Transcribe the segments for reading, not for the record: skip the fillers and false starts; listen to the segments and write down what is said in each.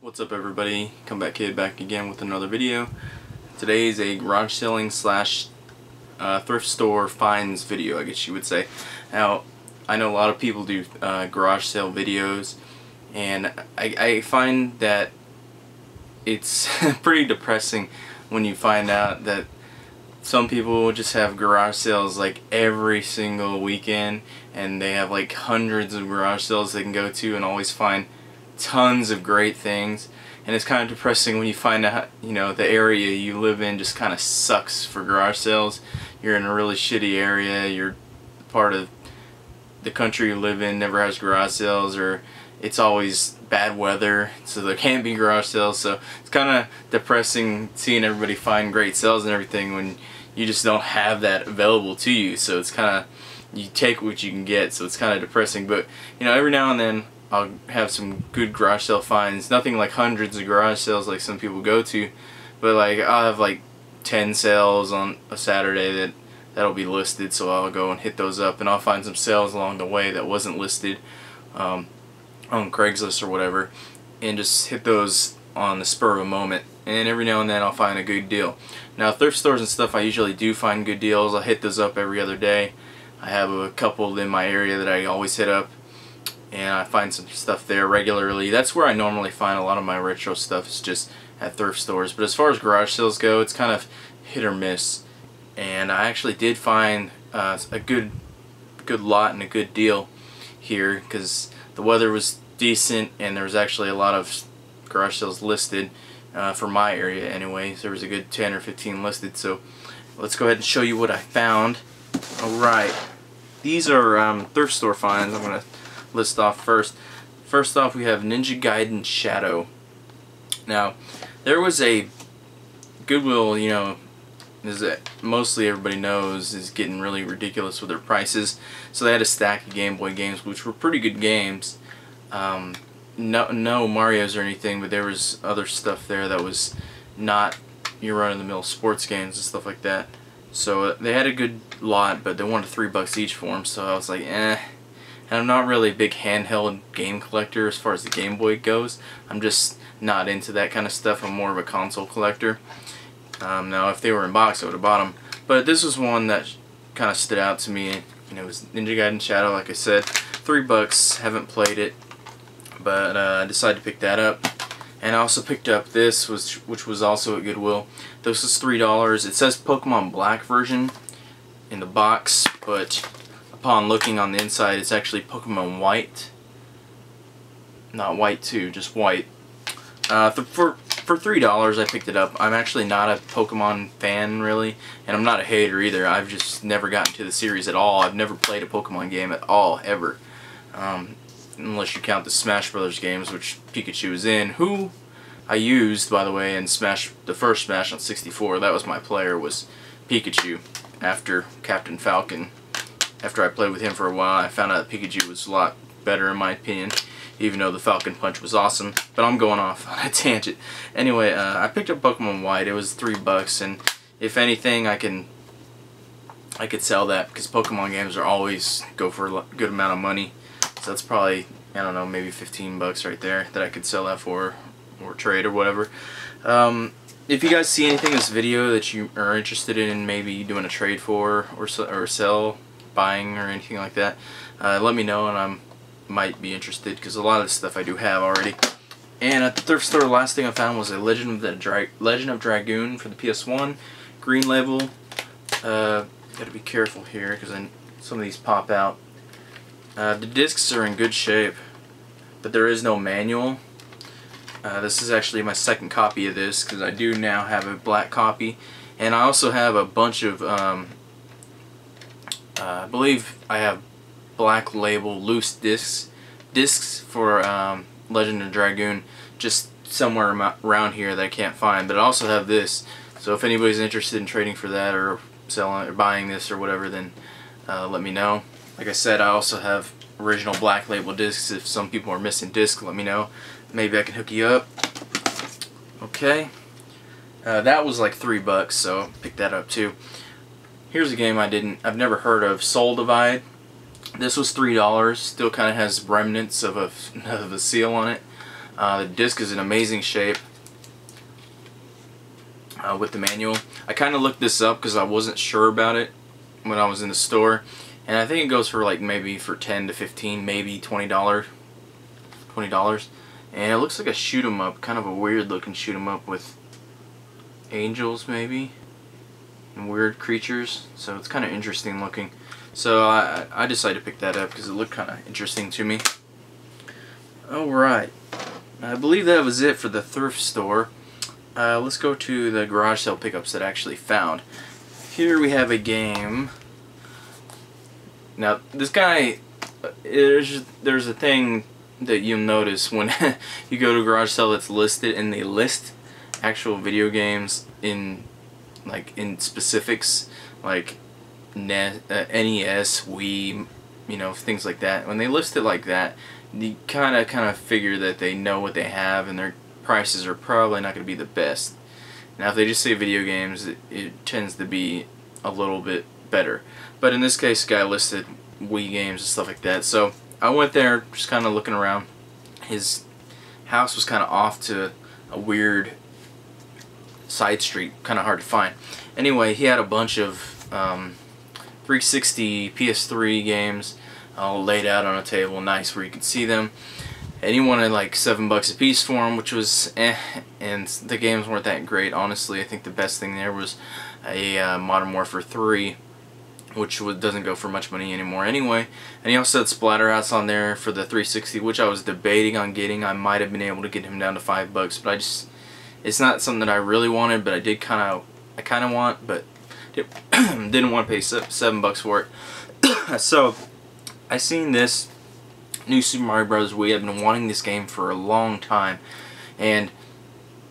What's up everybody, Comeback Kid back again with another video. Today is a garage selling slash thrift store finds video, I guess you would say. Now, I know a lot of people do garage sale videos, and I find that it's pretty depressing when you find out that some people just have garage sales like every single weekend, and they have like hundreds of garage sales they can go to and always find tons of great things. And it's kind of depressing when you find out, you know, the area you live in just kind of sucks for garage sales. You're in a really shitty area, you're part of the country you live in never has garage sales, or it's always bad weather, so there can't be garage sales. So it's kind of depressing seeing everybody find great sales and everything when you just don't have that available to you. So it's kind of, you take what you can get, so it's kind of depressing. But you know, every now and then I'll have some good garage sale finds. Nothing like hundreds of garage sales like some people go to, but like I'll have like 10 sales on a Saturday that'll be listed, so I'll go and hit those up, and I'll find some sales along the way that wasn't listed on Craigslist or whatever, and just hit those on the spur of a moment. And every now and then I'll find a good deal. Now, thrift stores and stuff, I usually do find good deals. I'll hit those up every other day. I have a couple in my area that I always hit up, and I find some stuff there regularly. That's where I normally find a lot of my retro stuff, is just at thrift stores. But as far as garage sales go, it's kind of hit or miss. And I actually did find a good lot and a good deal here, because the weather was decent and there was actually a lot of garage sales listed for my area anyways. There was a good 10 or 15 listed, so let's go ahead and show you what I found. Alright, these are thrift store finds. I'm going to list off first. First off, we have Ninja Gaiden Shadow. Now, there was a Goodwill, you know, is that mostly everybody knows is getting really ridiculous with their prices. So they had a stack of Game Boy games, which were pretty good games. No Marios or anything, but there was other stuff there that was not your run-of-the-mill sports games and stuff like that. So they had a good lot, but they wanted $3 each for them. So I was like, eh. And I'm not really a big handheld game collector as far as the Game Boy goes. I'm just not into that kind of stuff. I'm more of a console collector. Now, if they were in box, I would have bought them. But this was one that kind of stood out to me. And it was Ninja Gaiden Shadow, like I said. $3. Haven't played it, but I decided to pick that up. And I also picked up this, which was also at Goodwill. This was $3. It says Pokemon Black version in the box, but upon looking on the inside, it's actually Pokemon White. Not White 2, just White. For $3 I picked it up. I'm actually not a Pokemon fan really, and I'm not a hater either. I've just never gotten to the series at all. I've never played a Pokemon game at all, ever. Unless you count the Smash Brothers games, which Pikachu is in, who I used, by the way, in Smash, the first Smash on 64. That was my player, was Pikachu, after Captain Falcon. After I played with him for a while, I found out that Pikachu was a lot better in my opinion, even though the Falcon Punch was awesome. But I'm going off on a tangent. Anyway, I picked up Pokemon White. It was $3, and if anything, I could sell that, because Pokemon games are always go for a good amount of money. So that's probably, I don't know, maybe $15 right there that I could sell that for, or trade or whatever. If you guys see anything in this video that you are interested in maybe doing a trade for, or sell, buying, or anything like that, let me know, and I might be interested, because a lot of this stuff I do have already. And at the thrift store, the last thing I found was a Legend of Dragoon for the PS1, green label. Gotta be careful here, because some of these pop out. The discs are in good shape, but there is no manual. This is actually my second copy of this, because I do now have a black copy, and I also have a bunch of I believe I have black label loose discs for Legend of Dragoon, just somewhere around here that I can't find. But I also have this, so if anybody's interested in trading for that, or selling or buying this or whatever, then let me know. Like I said, I also have original black label discs. If some people are missing discs, let me know. Maybe I can hook you up. Okay, that was like $3, so pick that up too. Here's a game I've never heard of, Soul Divide. This was $3. Still kind of has remnants of a seal on it. The disc is in amazing shape with the manual. I kind of looked this up because I wasn't sure about it when I was in the store, and I think it goes for like maybe for 10 to 15, maybe $20, and it looks like a shoot 'em up, kind of a weird looking shoot 'em up with angels maybe and weird creatures, so it's kind of interesting looking. So I decided to pick that up because it looked kind of interesting to me. Alright, I believe that was it for the thrift store. Let's go to the garage sale pickups that I actually found. Here we have a game. Now this guy, there's a thing that you'll notice when you go to a garage sale that's listed, and they list actual video games in specifics, like NES, Wii, you know, things like that. When they list it like that, you kind of figure that they know what they have, and their prices are probably not going to be the best. Now if they just say video games, it tends to be a little bit better. But in this case, the guy listed Wii games and stuff like that. So I went there just kind of looking around. His house was kind of off to a weird side street, kind of hard to find. Anyway, he had a bunch of 360 PS3 games all laid out on a table, nice where you could see them. And he wanted like $7 a piece for them, which was and the games weren't that great, honestly. I think the best thing there was a Modern Warfare 3, which doesn't go for much money anymore anyway. And he also had Splatterhouse on there for the 360, which I was debating on getting. I might have been able to get him down to $5, but it's not something that I really wanted, but I kind of want, but didn't want to pay $7 for it. So I seen this new Super Mario Bros. Wii. I've been wanting this game for a long time, and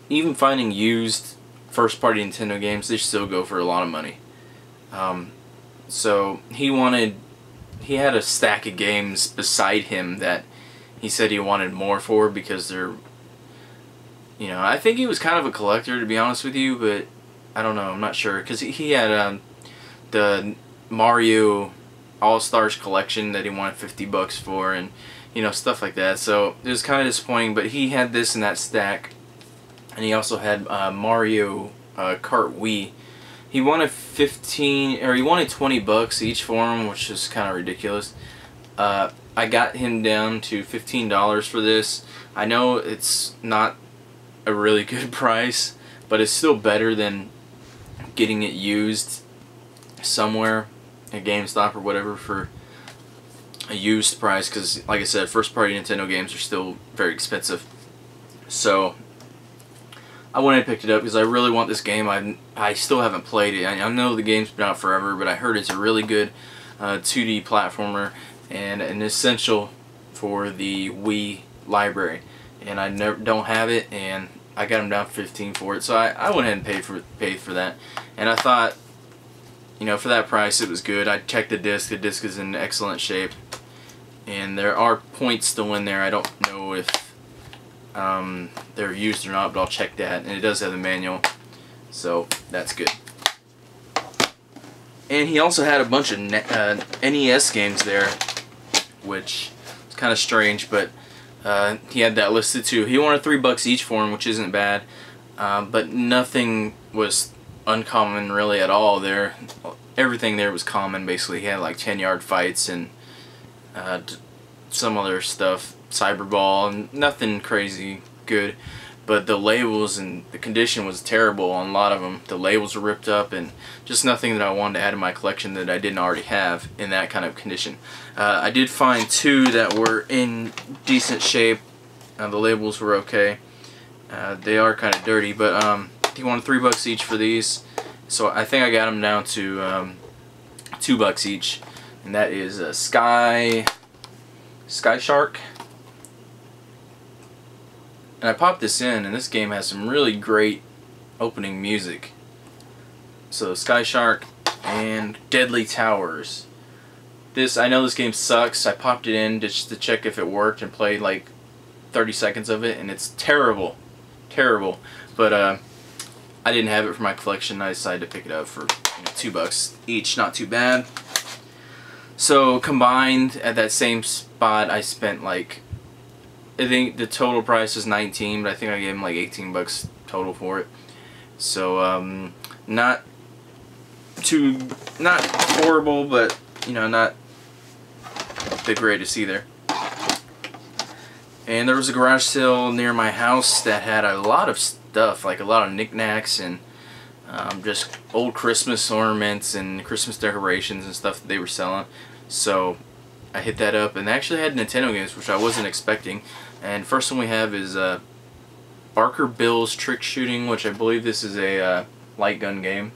even finding used first-party Nintendo games, they still go for a lot of money. So he had a stack of games beside him that he said he wanted more for because they're, you know, I think he was kind of a collector, to be honest with you, but I don't know, I'm not sure, because he had the Mario All-Stars collection that he wanted $50 for, and you know, stuff like that. So it was kind of disappointing, but he had this in that stack, and he also had Mario Kart Wii. He wanted $20 each for him, which is kind of ridiculous. I got him down to $15 for this. I know it's not a really good price, but it's still better than getting it used somewhere at GameStop or whatever for a used price, because like I said, first party Nintendo games are still very expensive. So I went and picked it up because I really want this game. I still haven't played it. I know the game's been out forever, but I heard it's a really good 2D platformer and an essential for the Wii library, and I don't have it, and I got them down for $15 for it. So I went ahead and paid for that, and I thought, you know, for that price it was good. I checked the disc. The disc is in excellent shape, and there are points still in there. I don't know if they're used or not, but I'll check that. And it does have the manual, so that's good. And he also had a bunch of NES games there, which is kind of strange, but he had that listed too. He wanted $3 each for them, which isn't bad, but nothing was uncommon really at all there. Everything there was common basically. He had like 10-yard fights and some other stuff, Cyberball, and nothing crazy good, but the labels and the condition was terrible on a lot of them. The labels were ripped up, and just nothing that I wanted to add to my collection that I didn't already have in that kind of condition. I did find two that were in decent shape. The labels were okay. They are kind of dirty, but he wanted $3 each for these, so I think I got them down to $2 each, and that is Sky Shark. And I popped this in, and this game has some really great opening music. So Sky Shark and Deadly Towers. I know this game sucks. I popped it in just to check if it worked and played like 30 seconds of it, and it's terrible. Terrible. But I didn't have it for my collection. I decided to pick it up for, you know, $2 each. Not too bad. So combined at that same spot, I spent like I think the total price is 19, but I think I gave him like 18 bucks total for it. So not horrible, but you know, not the greatest either. And there was a garage sale near my house that had a lot of stuff, like a lot of knickknacks and just old Christmas ornaments and Christmas decorations and stuff that they were selling. So I hit that up, and they actually had Nintendo games, which I wasn't expecting. And first one we have is Barker Bill's Trick Shooting, which I believe this is a light gun game.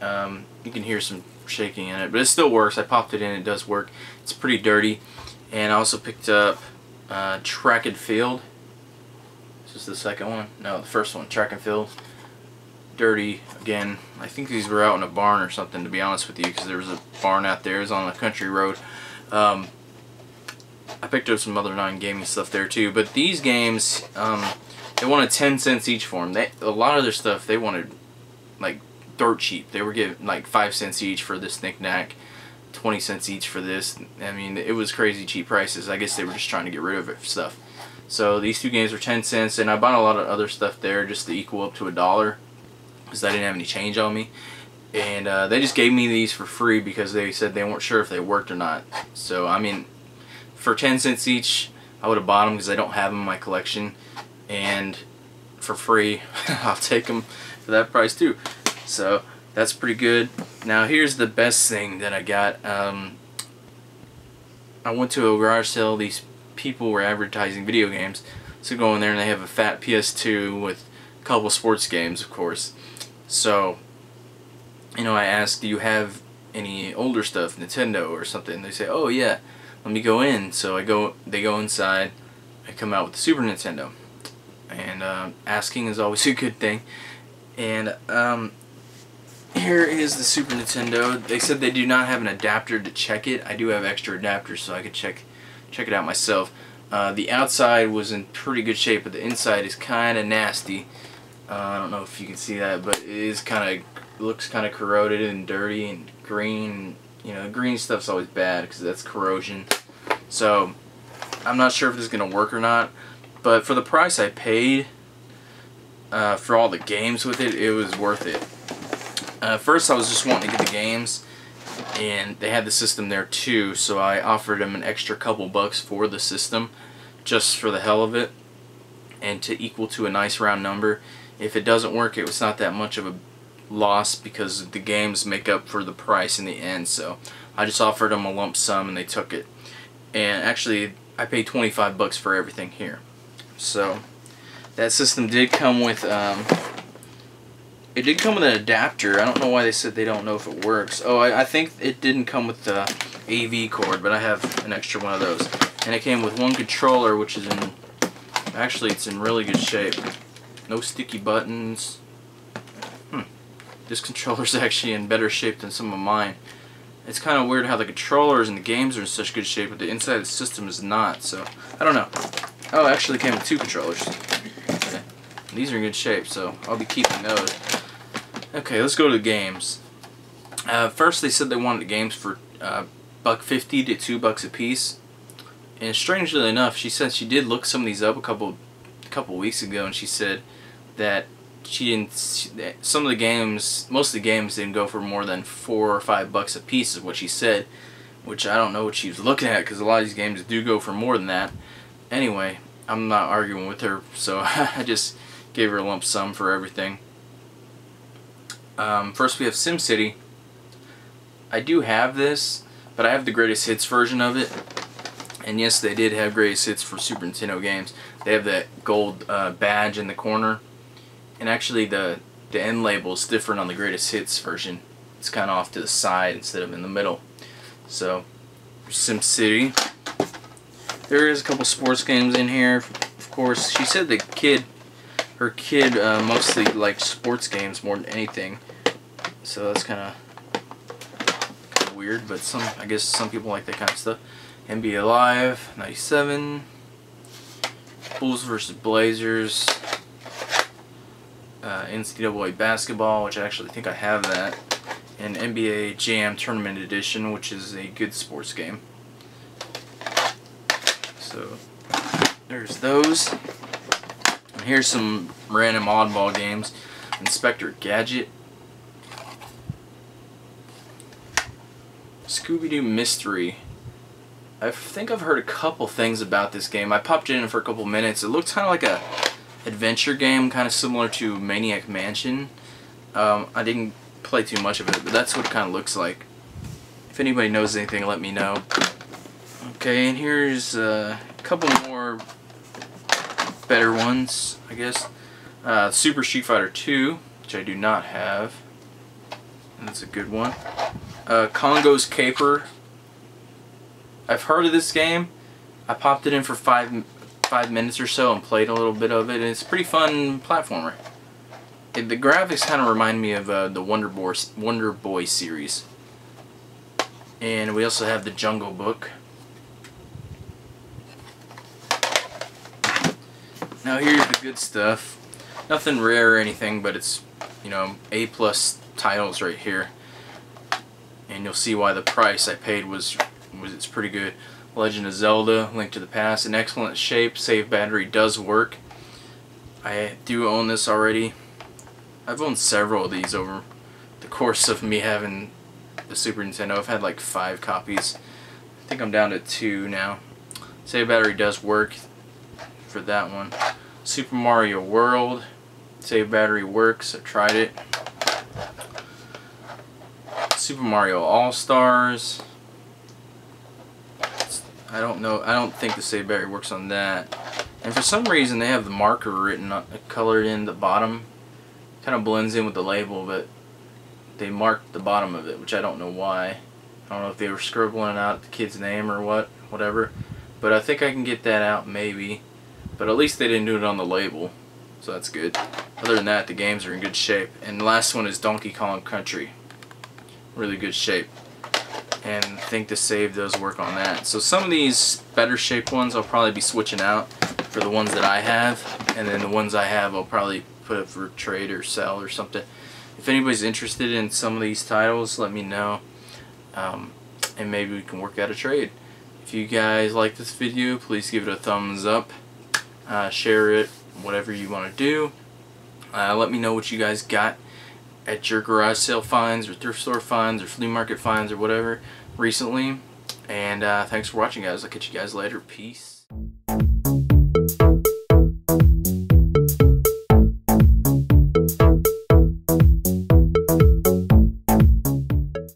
You can hear some shaking in it, but it still works. I popped it in, it does work. It's pretty dirty. And I also picked up Track and Field. Is this the second one? No, the first one, Track and Field. Dirty again. I think these were out in a barn or something, to be honest with you, because there was a barn out there. It was on a country road. I picked up some other non-gaming stuff there too, but these games, they wanted 10 cents each for them. A lot of their stuff they wanted like dirt cheap. They were giving like 5 cents each for this knick-knack, 20 cents each for this. I mean, it was crazy cheap prices. I guess they were just trying to get rid of it for stuff. So these two games were 10 cents, and I bought a lot of other stuff there just to equal up to $1, because I didn't have any change on me. And they just gave me these for free because they said they weren't sure if they worked or not. So I mean, for 10 cents each, I would have bought them because I don't have them in my collection, and for free I'll take them for that price too. So that's pretty good. Now here's the best thing that I got. I went to a garage sale. These people were advertising video games, so go in there and they have a fat PS2 with a couple sports games, of course. So you know, I asked, do you have any older stuff, Nintendo or something? They say, oh yeah, let me go in. So they go inside, I come out with the Super Nintendo. And asking is always a good thing. And here is the Super Nintendo. They said they do not have an adapter to check it. I do have extra adapters, so I could check it out myself. The outside was in pretty good shape, but the inside is kind of nasty. I don't know if you can see that, but it is looks kind of corroded and dirty and green. You know, green stuff's always bad because that's corrosion. So I'm not sure if this is gonna work or not, but for the price I paid for all the games with it, it was worth it. First I was just wanting to get the games, and they had the system there too, so I offered them an extra couple bucks for the system just for the hell of it, and to equal to a nice round number. If it doesn't work, it was not that much of a loss because the games make up for the price in the end. So I just offered them a lump sum and they took it. And actually I paid 25 bucks for everything here. So that system did come with an adapter. I don't know why they said they don't know if it works. Oh, I think it didn't come with the AV cord, but I have an extra one of those. And it came with one controller, which is actually it's in really good shape. No sticky buttons. This controller's actually in better shape than some of mine. It's kind of weird how the controllers and the games are in such good shape, but the inside of the system is not, so I don't know. Oh, it actually came with two controllers. Okay. These are in good shape, so I'll be keeping those. Okay, let's go to the games. First they said they wanted the games for $1.50 to $2 a piece. And strangely enough, she said she did look some of these up a couple weeks ago, and she said that she didn't. Some of the games, most of the games didn't go for more than $4 or $5 a piece, is what she said. Which I don't know what she was looking at, because a lot of these games do go for more than that. Anyway, I'm not arguing with her, so I just gave her a lump sum for everything. First we have SimCity. I do have this, but I have the greatest hits version of it. And yes, they did have greatest hits for Super Nintendo games. They have that gold badge in the corner. And actually the end label is different on the greatest hits version. It's kind of off to the side instead of in the middle. So, SimCity. There is a couple sports games in here. Of course, she said her kid mostly liked sports games more than anything. So that's kind of weird, but I guess some people like that kind of stuff. NBA Live, 97. Bulls vs. Blazers. NCAA Basketball, which I actually think I have that. And NBA Jam Tournament Edition, which is a good sports game. So there's those. And here's some random oddball games. Inspector Gadget, Scooby-Doo Mystery. I think I've heard a couple things about this game. I popped it in for a couple minutes. It looks kind of like a adventure game, kind of similar to Maniac Mansion. I didn't play too much of it, but that's what it kind of looks like. If anybody knows anything, let me know. Okay, and here's a couple more better ones, I guess. Super Street Fighter 2, which I do not have. That's a good one. Congo's Caper. I've heard of this game. I popped it in for five minutes or so and played a little bit of it. And it's a pretty fun platformer. The graphics kind of remind me of the Wonder Boy series. And we also have the Jungle Book. Now here's the good stuff. Nothing rare or anything, but it's, you know, A+ titles right here. And you'll see why the price I paid was it's pretty good. Legend of Zelda, Link to the Past, in excellent shape. Save battery does work. I do own this already. I've owned several of these over the course of me having the Super Nintendo. I've had like 5 copies. I think I'm down to 2 now. Save battery does work for that one. Super Mario World, save battery works. I tried it. Super Mario All-Stars. I don't know. I don't think the save battery works on that. And for some reason they have the marker written colored in the bottom. Kind of blends in with the label, but they marked the bottom of it, which I don't know why. I don't know if they were scribbling out the kid's name or whatever. But I think I can get that out maybe. But at least they didn't do it on the label, so that's good. Other than that, the games are in good shape. And the last one is Donkey Kong Country. Really good shape. And I think the save does work on that. So some of these better shaped ones I'll probably be switching out for the ones that I have. And then the ones I have I'll probably put up for trade or sell or something. If anybody's interested in some of these titles, let me know. And maybe we can work out a trade. If you guys like this video, please give it a thumbs up. Share it, whatever you want to do. Let me know what you guys got at your garage sale finds or thrift store finds or flea market finds or whatever recently. And thanks for watching, guys. I'll catch you guys later. Peace.